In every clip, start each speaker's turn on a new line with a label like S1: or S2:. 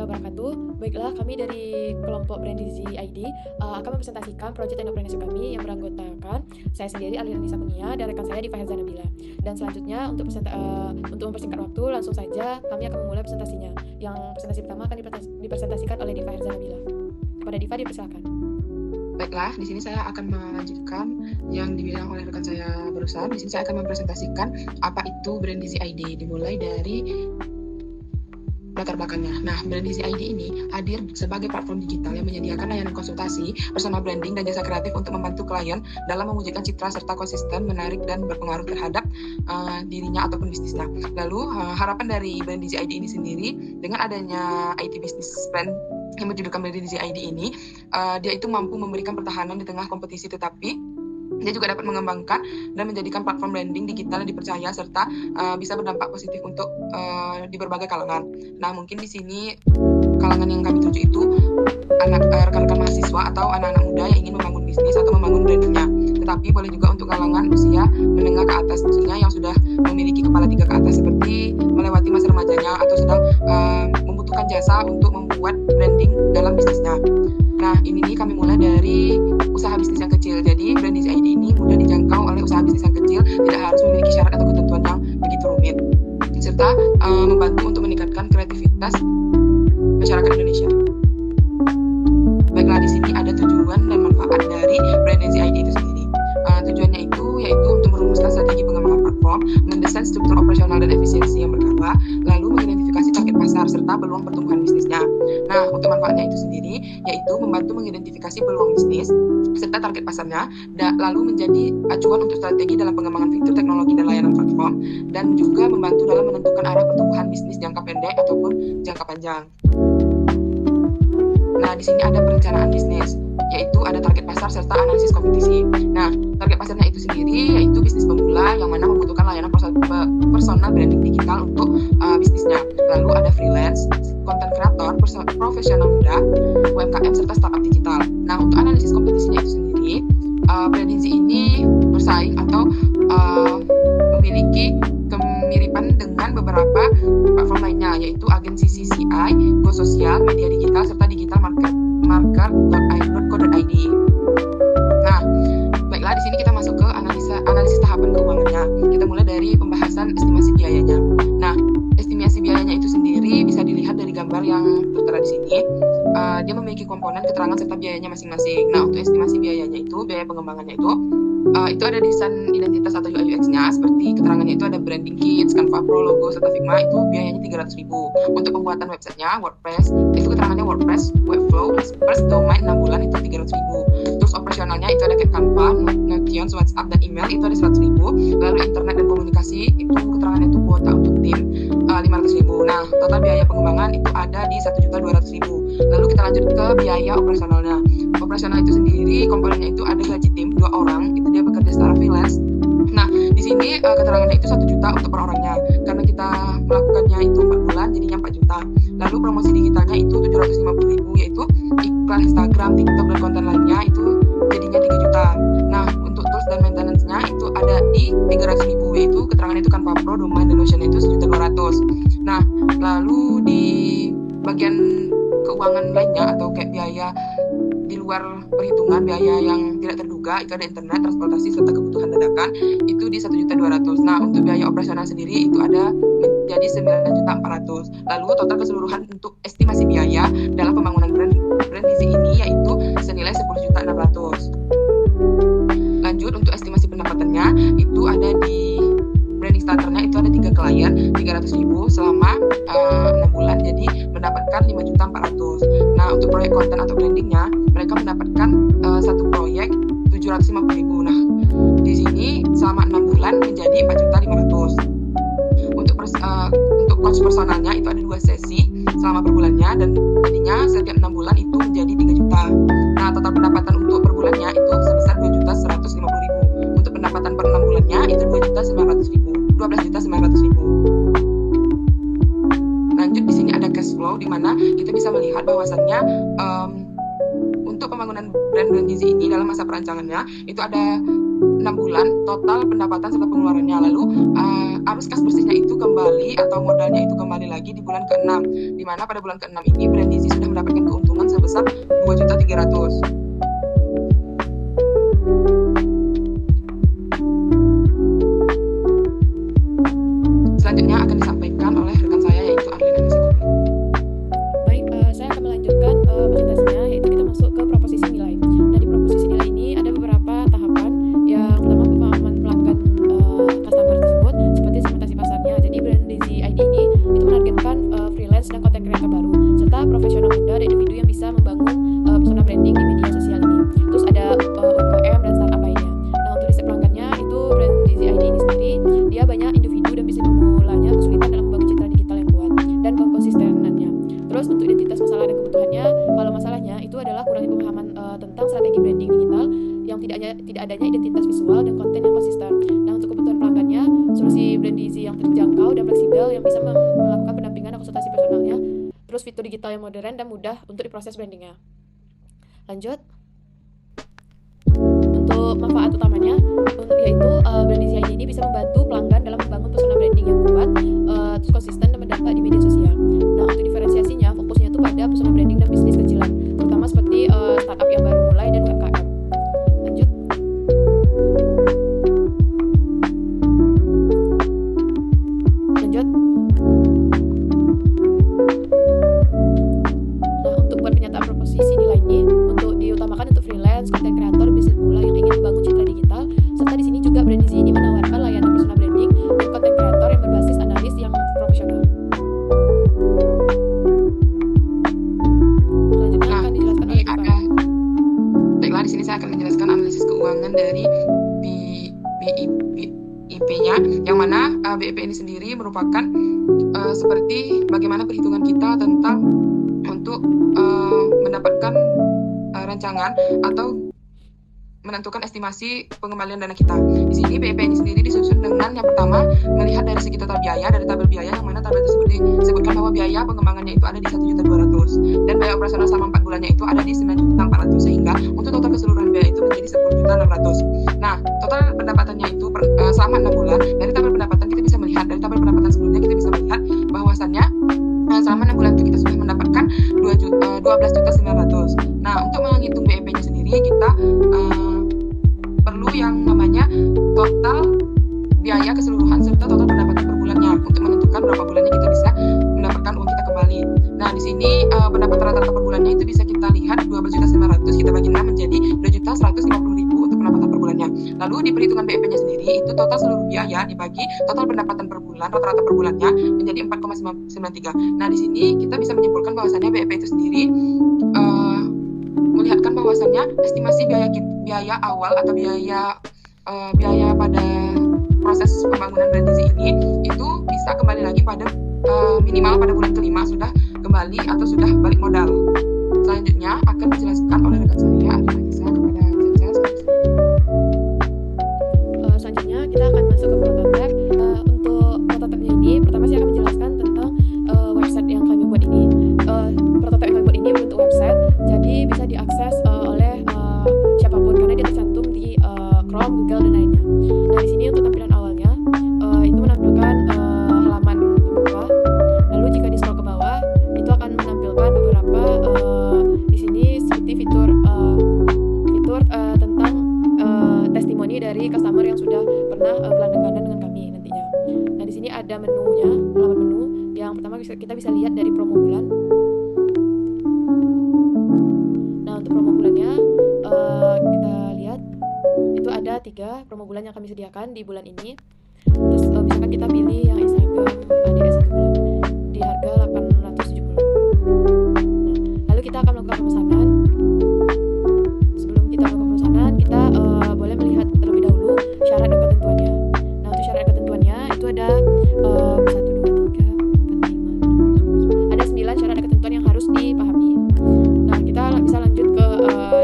S1: warahmatullahi wabarakatuh. Baiklah, kami dari kelompok Brand Dizzy ID akan mempresentasikan proyek entrepreneurship kami yang beranggotakan saya sendiri, Alina Nisa Kunia, dan rekan saya Diva Herza Nabila. Dan selanjutnya untuk mempersingkat waktu, langsung saja kami akan memulai presentasinya. Yang presentasi pertama akan dipresentasikan oleh Diva Herza Nabila. Kepada Diva, dipersilakan.
S2: Baiklah, di sini saya akan melanjutkan yang dibilang oleh rekan saya barusan. Di sini saya akan mempresentasikan apa itu Brand Dizzy ID, dimulai dari latar belakangnya. Nah, Brand Dizzy ID ini hadir sebagai platform digital yang menyediakan layanan konsultasi, personal branding, dan jasa kreatif untuk membantu klien dalam mewujudkan citra serta konsisten, menarik, dan berpengaruh terhadap dirinya ataupun bisnisnya. Lalu, harapan dari Brand Dizzy ID ini sendiri, dengan adanya IT Business Plan yang berjudulkan Brand Dizzy ID ini, dia itu mampu memberikan pertahanan di tengah kompetisi, tetapi dia juga dapat mengembangkan dan menjadikan platform branding digital yang dipercaya serta bisa berdampak positif untuk di berbagai kalangan. Nah, mungkin di sini kalangan yang kami tuju itu rekan-rekan mahasiswa atau anak-anak muda yang ingin membangun bisnis atau membangun brandingnya. Tetapi boleh juga untuk kalangan usia menengah ke atas, maksudnya yang sudah memiliki kepala 3 ke atas, seperti melewati masa remajanya atau sedang membutuhkan jasa untuk membuat branding dalam bisnisnya. Nah, ini nih kami mulai dari usaha bisnis yang kecil. Jadi, Brand Dizzy ID ini mudah dijangkau oleh usaha bisnis yang kecil, tidak harus memiliki syarat atau ketentuan yang begitu rumit, serta membantu untuk meningkatkan kreativitas masyarakat Indonesia. Baiklah, di sini ada tujuan dan manfaat dari Brand Dizzy ID itu sendiri. Tujuannya itu yaitu untuk merumuskan strategi pengembangan platform, mendesain struktur operasional dan efisiensi yang berkala, lalu mengidentifikasi target pasar serta peluang pertumbuhan bisnisnya. Nah, untuk manfaatnya itu sendiri yaitu membantu mengidentifikasi peluang bisnis serta target pasarnya, lalu menjadi acuan untuk strategi dalam pengembangan fitur teknologi dan layanan platform, dan juga membantu dalam menentukan arah pertumbuhan bisnis jangka pendek ataupun jangka panjang. Nah, di sini ada perencanaan bisnis, yaitu ada target pasar serta analisis kompetisi. Nah, target pasarnya itu sendiri yaitu bisnis pemula yang mana membutuhkan layanan personal branding digital untuk bisnisnya. Lalu ada freelance, content creator, profesional muda, UMKM, serta startup digital. Nah, untuk analisis kompetisinya itu sendiri, Brand Dizzy ini bersaing atau memiliki kemiripan dengan beberapa platform lainnya, yaitu agensi CCI, Go Social, media digital, serta digital market.co.id. Nah, baiklah, di sini kita masuk ke analisis tahapan keuangannya. Kita mulai dari pembahasan estimasi biayanya. Nah, estimasi biayanya itu sendiri bisa dilihat dari gambar yang tertera di sini. Dia memiliki komponen keterangan serta biayanya masing-masing. Nah, untuk estimasi biayanya itu, biaya pengembangannya itu ada desain identitas atau UI UX-nya, seperti keterangannya itu ada branding kit, Canva Pro, logo, serta Figma, itu biayanya 300.000. Untuk pembuatan websitenya, WordPress, itu keterangannya WordPress, Webflow, first domain 6 bulan itu 300.000. Terus operasionalnya itu ada kayak Canva, Notion, WhatsApp, dan email itu ada 100.000. Lalu internet dan komunikasi itu keterangannya itu kuota untuk tim 500.000. Nah, total biaya pengembangan itu ada di 1.200.000. Lalu kita lanjut ke biaya operasionalnya. Operasional itu sendiri komponennya itu ada gaji tim 2 orang, itu dia bekerja secara freelance. Nah, di sini keterangannya itu 1 juta untuk per orangnya. Karena kita melakukannya itu 4 bulan, jadinya 4 juta. Lalu promosi digitalnya itu 750.000, yaitu iklan Instagram, TikTok, dan konten lainnya itu jadinya 3 juta. Nah, untuk tools dan maintenance-nya itu ada di 300.000, yaitu keterangannya itu Canva Pro, domain, dan Notion itu 1.200.000. Nah, lalu di bagian keuangan lainnya atau kayak biaya di luar perhitungan, biaya yang tidak terduga, itu ada internet, transportasi, serta kebutuhan dadakan, itu di 1.200.000. Nah, untuk biaya operasional sendiri itu ada menjadi 9.400.000. Lalu total keseluruhan untuk estimasi biaya dalam pembangunan Brand Dizzy ini yaitu senilai 10.600.000. Lanjut, untuk estimasi pendapatannya itu ada di branding starternya itu ada 3 klien, 300.000 selama 6 bulan, jadi mendapatkan 5.400.000. Nah, untuk proyek konten atau brandingnya, mereka mendapatkan satu proyek 750.000. Nah, di sini selama 6 bulan menjadi 4.500.000. Untuk coach personalnya itu ada 2 sesi selama per bulannya, dan jadinya setiap 6 bulan itu menjadi 3 juta. Nah, total pendapatan untuk per bulannya itu sebesar 2.150.000. Untuk pendapatan per 6 bulannya itu 12.900.000. Lanjut, di sini ada cash flow, di mana kita bisa melihat bahwasannya untuk pembangunan Brand Dizzy ini dalam masa perancangannya itu ada 6 bulan total pendapatan serta pengeluarannya. Lalu arus kas bersihnya itu kembali atau modalnya itu kembali lagi di bulan ke-6, di mana pada bulan ke-6 ini Brandizi sudah mendapatkan keuntungan sebesar 2.300.000. Selanjutnya akan disampaikan oleh rekan saya yaitu Arlina Nisa.
S1: Baik, saya akan melanjutkan presentasinya, yaitu kita masuk ke proposisi nilai. Nah, di proposisi nilai ini ada beberapa tahapan. Yang pertama, pemahaman pelanggan customer tersebut seperti segmentasi pasarnya. Jadi Brandizi ID ini itu menargetkan freelance dan content creator baru serta profesional muda dan individu yang bisa membangun persona branding di media sosial ini. Terus ada UMKM dan startup lainnya. Nah, untuk riset pelanggannya itu Brandizi ID ini sendiri dia banyak individu dan bisnis pemulanya kesulitan dalam membangun citra digital yang kuat dan konsistenannya. Terus untuk identitas, masalah dan kebutuhannya, kalau masalahnya itu adalah kurangnya pemahaman tentang strategi branding digital yang tidak adanya identitas visual dan konten yang konsisten. Nah, untuk kebutuhan pelanggannya, solusi Brandizi yang terjangkau dan fleksibel yang bisa melakukan pendampingan dan konsultasi personalnya, terus fitur digital yang modern dan mudah untuk diproses brandingnya. Lanjut. Untuk manfaat utamanya, yaitu Brandizi ID ini bisa membantu pelanggan dalam membangun persona branding yang kuat, terus konsisten dan berdampak di media sosial. Nah, untuk diferensiasinya, fokusnya itu pada persona branding dan bisnis kecilan, terutama seperti startup yang baru mulai dan UMKM. Lanjut. Lanjut. Nah, untuk buat pernyataan proposisi nilai ini, untuk diutamakan untuk freelance, content creator, bisnis pemula yang ingin membangun citra digital, serta di sini juga Brandizi ini menawarkan layanan personal branding dan content creator yang berbasis analis yang profesional. Selanjutnya akan dijelaskan oleh Pak.
S2: Baiklah, di sini saya akan menjelaskan analisis keuangan dari BIP-nya, yang mana BIP ini sendiri merupakan seperti bagaimana perhitungan kita tentang untuk mendapatkan rancangan atau menentukan estimasi pengembalian dana kita. Di sini BIP ini sendiri disusun dengan yang pertama melihat dari segi total biaya dari tabel biaya, yang mana tabel tersebut disebutkan bahwa biaya pengembangannya itu ada di 1.200.000 dan biaya operasional selama 4 bulannya itu ada di 9.400.000, sehingga untuk total keseluruhan biaya itu menjadi 10.600.000. Nah, total pendapatannya itu selama 6 bulan dari tabel pendapatan kita bisa melihat dari tabel pendapatan sebelumnya kita bisa melihat bahwasannya selama 6 bulan itu kita sudah mendapatkan 12.900.000. Nah, untuk menghitung BIP-nya sendiri kita perlu yang namanya total biaya keseluruhan serta total pendapatan per bulannya untuk menentukan berapa bulannya kita bisa mendapatkan uang kita kembali. Nah, di sini pendapatan rata-rata per bulannya itu bisa kita lihat 12.900.000 kita bagi 6 menjadi 2.150.000 untuk pendapatan per bulannya. Lalu di perhitungan BIP-nya sendiri itu total seluruh biaya dibagi total pendapatan per bulan rata-rata per bulannya menjadi 4,93. Nah, di sini kita bisa menyimpulkan bahwasannya BIP itu sendiri melihatkan bahwasannya estimasi biaya awal atau biaya pada proses pembangunan Brandizi ini itu bisa kembali lagi pada minimal pada bulan kelima sudah kembali atau sudah balik modal. Selanjutnya akan dijelaskan oleh rekan saya Arlina kepada Caca.
S1: Selanjutnya kita akan masuk ke prototipe. Untuk prototipe ini pertama saya akan menjelaskan tentang website yang kami buat ini. Prototipe yang kami buat ini bentuk website, jadi bisa diakses oleh siapapun karena dia tercantum di Chrome, Google dan lainnya. Nah, di sini untuk tampilan awalnya itu menampilkan halaman pembuka. Lalu jika di scroll ke bawah itu akan menampilkan beberapa di sini seperti fitur tentang testimoni dari customer yang sudah pernah berlangganan dengan kami nantinya. Nah, di sini ada menunya, halaman menu. Yang pertama kita bisa lihat dari promo bulan. Nah, untuk promo bulannya kita lihat itu ada 3 promo bulan yang kami sediakan di bulan ini. Terus misalkan kita pilih yang Instagram ADS 1 bulan di harga 870. Nah, lalu kita akan melakukan pemesanan. Sebelum kita melakukan pemesanan, kita boleh melihat terlebih dahulu syarat dan ketentuannya. Nah, untuk syarat dan ketentuannya itu ada 1, 2, 3, 4, 5, 6, 7, 10. Ada 9 syarat dan ketentuan yang harus dipahami. Nah, kita bisa lanjut ke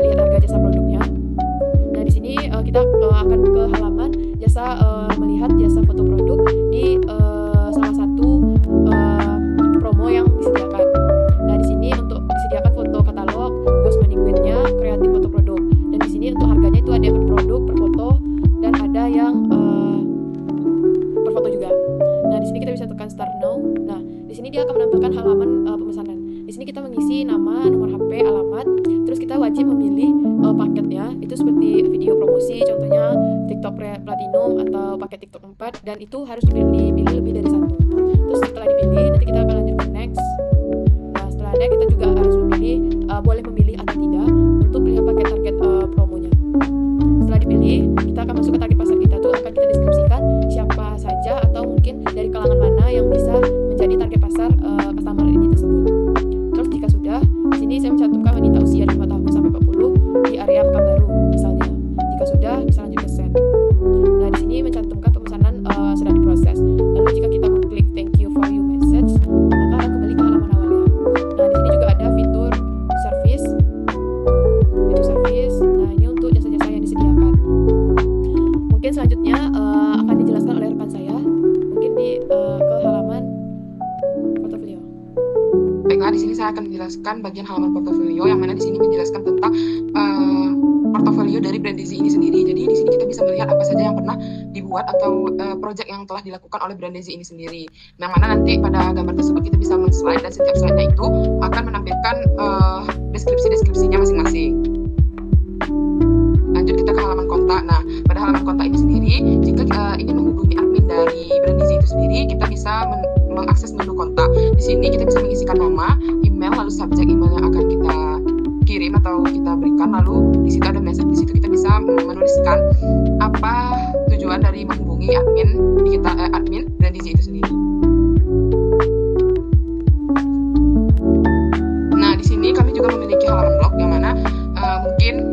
S1: lihat harga jasa produknya. Nah, di sini kita akan ke halaman jasa melihat jasa foto produk di salah satu promo yang disediakan. Nah, di sini untuk disediakan foto katalog, ghost money guide-nya, kreatif foto produk. Dan di sini untuk harganya itu ada per produk, per foto, dan dia akan menampilkan halaman pemesanan. Di sini kita mengisi nama, nomor HP, alamat, terus kita wajib memilih paketnya. Itu seperti video promosi, contohnya TikTok Platinum atau paket TikTok 4, dan itu harus dipilih lebih dari satu. Terus setelah dipilih, nanti kita akan lanjut ke next. Nah, setelahnya kita juga harus memilih, boleh memilih atau tidak untuk pilih paket target promonya. Setelah dipilih, kita akan masuk ke target pasar kita tuh, akan kita deskripsikan siapa saja atau mungkin dari kalangan mana yang bisa menjadi target pasar customer ini tersebut. Terus jika sudah, di sini saya mencantumkan wanita usia 5 tahun sampai 40 di area Pekanbaru misalnya. Jika sudah, bisa lanjut ke send. Nah, di sini mencantumkan pemesanan sedang diproses. Lalu jika kita mengklik thank you for your message, maka akan kembali ke halaman awalnya. Nah, di sini juga ada fitur service. Nah, ini untuk jasa-jasa yang disediakan. Mungkin selanjutnya akan dijelaskan oleh rekan saya. Mungkin ke halaman portofolio.
S2: Baiklah, di sini saya akan menjelaskan bagian halaman portofolio, yang mana di sini menjelaskan tentang portofolio dari Brandizi ini sendiri. Jadi di sini kita bisa melihat apa saja yang pernah dibuat atau project yang telah dilakukan oleh Brandizi ini sendiri. Yang mana nanti pada gambar tersebut kita bisa men-slide, dan setiap slide-nya itu akan menampilkan deskripsi-deskripsinya masing-masing. Lanjut kita ke halaman kontak. Nah, pada halaman kontak ini sendiri, jika ingin menghubungi admin dari Brandizi itu sendiri, kita bisa mengakses menu kontak. Di sini kita bisa mengisikan nama, email, lalu subjek email yang akan kita kirim atau kita berikan, lalu di situ ada message. Di situ kita bisa menuliskan apa tujuan dari menghubungi admin Brandizi itu sendiri. Nah, di sini kami juga memiliki halaman blog, yang mana mungkin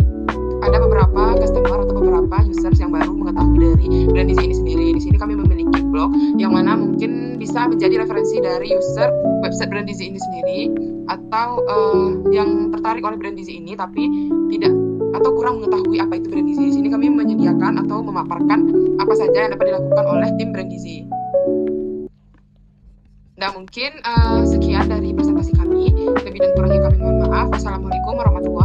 S2: ada beberapa customer atau beberapa users yang baru mengetahui dari Brandizi ini sendiri. Di sini kami memiliki blog yang mana mungkin bisa menjadi referensi dari user website Brandizi ini sendiri, atau yang tertarik oleh Brandizi ini tapi tidak atau kurang mengetahui apa itu Brandizi. Di sini kami menyediakan atau memaparkan apa saja yang dapat dilakukan oleh tim Brandizi. Nah, mungkin sekian dari presentasi kami. Lebih dan kurangnya kami mohon maaf. Wassalamualaikum warahmatullahi wabarakatuh.